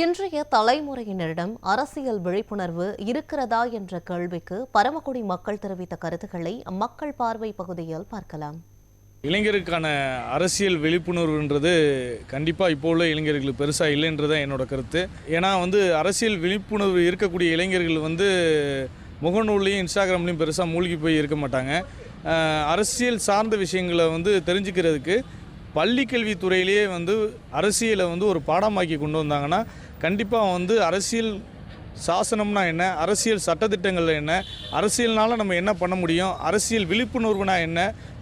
இன்றைய தலைமுறையினரிடம் அரசியல் விழிப்புணர்வு இருக்கிறதா என்ற கேள்விக்கு பரமக்குடி மக்கள் தெரிவித்த கருத்துக்களை மக்கள் பார்வை பகுதியில் பார்க்கலாம். இளைஞருக்கான அரசியல் விழிப்புணர்வுன்றது கண்டிப்பாக இப்போ உள்ள இளைஞர்களுக்கு பெருசாக இல்லைன்றதான் என்னோட கருத்து. ஏன்னா அரசியல் விழிப்புணர்வு இருக்கக்கூடிய இளைஞர்கள் முகநூல்லையும் இன்ஸ்டாகிராம்லையும் பெருசாக மூழ்கி போய் இருக்க மாட்டாங்க. அரசியல் சார்ந்த விஷயங்களை தெரிஞ்சுக்கிறதுக்கு பள்ளி கல்வித்துறையிலேயே அரசியலை ஒரு பாடமாக்கி கொண்டு வந்தாங்கன்னா கண்டிப்பாக அரசியல் சாசனம்னா என்ன, அரசியல் சட்டத்திட்டங்கள் என்ன, அரசியல்னால நம்ம என்ன பண்ண முடியும், அரசியல் விழிப்புணர்வுனா என்ன,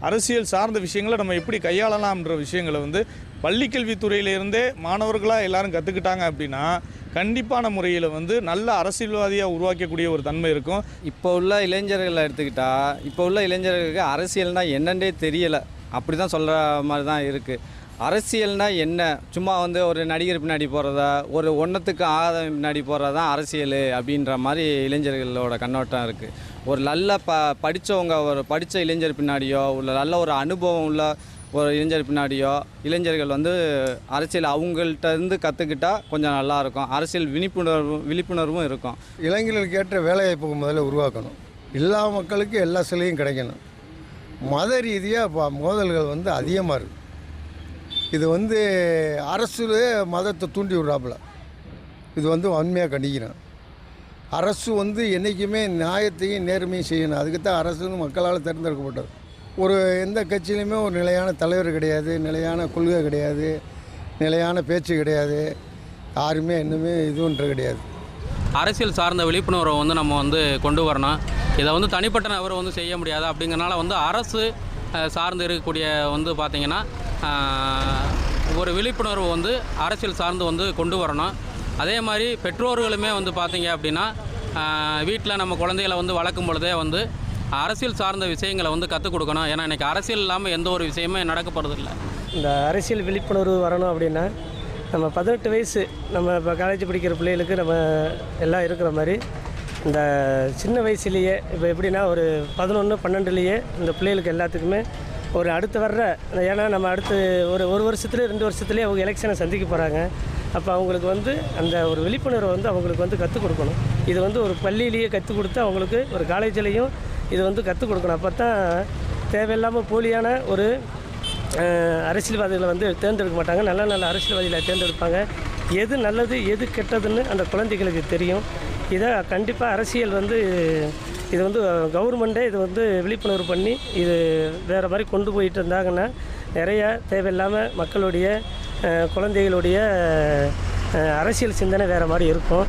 அரசியல் சார்ந்த விஷயங்களை நம்ம எப்படி கையாளலாம்ன்ற விஷயங்களை பள்ளி கல்வித்துறையிலேருந்தே மாணவர்களாக எல்லாரும் கற்றுக்கிட்டாங்க அப்படின்னா கண்டிப்பான முறையில் நல்ல அரசியல்வாதியாக உருவாக்கக்கூடிய ஒரு தன்மை இருக்கும். இப்போ உள்ள இளைஞர்களை எடுத்துக்கிட்டால் இப்போ உள்ள இளைஞர்களுக்கு அரசியல்னால் என்னன்னே தெரியலை, அப்படி தான் சொல்கிற மாதிரி தான் இருக்குது. அரசியல்னால் என்ன, சும்மா ஒரு நடிகர் பின்னாடி போகிறதா, ஒரு ஒன்றத்துக்கு ஆதம் பின்னாடி போகிறது தான் அரசியல் அப்படின்ற மாதிரி இளைஞர்களோட கண்ணோட்டம் இருக்குது. ஒரு நல்ல படித்தவங்க, ஒரு படித்த இளைஞர் பின்னாடியோ உள்ள நல்ல ஒரு அனுபவம் உள்ள ஒரு இளைஞர் பின்னாடியோ இளைஞர்கள் அரசியல் அவங்கள்ட்ட இருந்து கற்றுக்கிட்டால் கொஞ்சம் நல்லாயிருக்கும். அரசியல் விழிப்புணர்வும் இருக்கும். இளைஞர்களுக்கு ஏற்ற வேலைவாய்ப்புக்கு முதல்ல உருவாக்கணும். எல்லா மக்களுக்கும் எல்லா சிலையும் கிடைக்கணும். மத ரீதியாக மோதல்கள் அதிகமாக இருக்குது. இது அரசு மதத்தை தூண்டி விடுறாப்புல. இது வன்மையாக கண்டிக்கிறேன். அரசு என்றைக்குமே நியாயத்தையும் நேர்மையும் செய்யணும். அதுக்கு தான் அரசுன்னு மக்களால் தேர்ந்தெடுக்கப்பட்டது. எந்த கட்சியிலையுமே ஒரு நிலையான தலைவர் கிடையாது, நிலையான கொள்கை கிடையாது, நிலையான பேச்சு கிடையாது, யாருமே இன்னுமே இதுன்ற கிடையாது. அரசியல் சார்ந்த விழிப்புணர்வை நம்ம கொண்டு வரணும். இதை தனிப்பட்ட நபர் செய்ய முடியாது. அப்படிங்கிறனால அரசு சார்ந்து இருக்கக்கூடிய பார்த்திங்கன்னா ஒரு விழிப்புணர்வு அரசியல் சார்ந்து கொண்டு வரணும். அதே மாதிரி பெற்றோர்களுமே பார்த்திங்க அப்படின்னா வீட்டில் நம்ம குழந்தைகளை வளர்க்கும் பொழுதே அரசியல் சார்ந்த விஷயங்களை கற்றுக் கொடுக்கணும். ஏன்னா இன்றைக்கி அரசியல் இல்லாமல் எந்த ஒரு விஷயமே நடக்கப்படுறதில்லை. இந்த அரசியல் விழிப்புணர்வு வரணும் அப்படின்னா நம்ம 18 வயசு நம்ம இப்போ காலேஜ் படிக்கிற பிள்ளைகளுக்கு நம்ம எல்லாம் இருக்கிற மாதிரி இந்த சின்ன வயசுலேயே இப்போ எப்படின்னா ஒரு 11, 12லேயே இந்த பிள்ளைகளுக்கு எல்லாத்துக்குமே ஒரு அடுத்து வர்ற, ஏன்னா நம்ம அடுத்து ஒரு வருஷத்துலேயே 2 வருஷத்துலேயே அவங்க எலெக்ஷனை சந்திக்க போகிறாங்க. அப்போ அவங்களுக்கு அந்த ஒரு விழிப்புணர்வை அவங்களுக்கு கற்றுக் கொடுக்கணும். இது ஒரு பள்ளியிலேயே கற்றுக் கொடுத்து அவங்களுக்கு ஒரு காலேஜ்லேயும் இது கற்றுக் கொடுக்கணும். அப்போ தான் தேவையில்லாமல் போலியான ஒரு அரசியல்வாதிகளை தேர்ந்தெடுக்க மாட்டாங்க. நல்ல அரசியல்வாதிகளை தேர்ந்தெடுப்பாங்க. எது நல்லது எது கெட்டதுன்னு அந்த குழந்தைகளுக்கு தெரியும். இதை கண்டிப்பாக அரசியல் இது கவர்மெண்ட்டே இது விழிப்புணர்வு பண்ணி இது வேறு மாதிரி கொண்டு போயிட்டு இருந்தாங்கன்னா நிறையா தேவையில்லாமல் மக்களுடைய குழந்தைகளுடைய அரசியல் சிந்தனை வேறு மாதிரி இருக்கும்.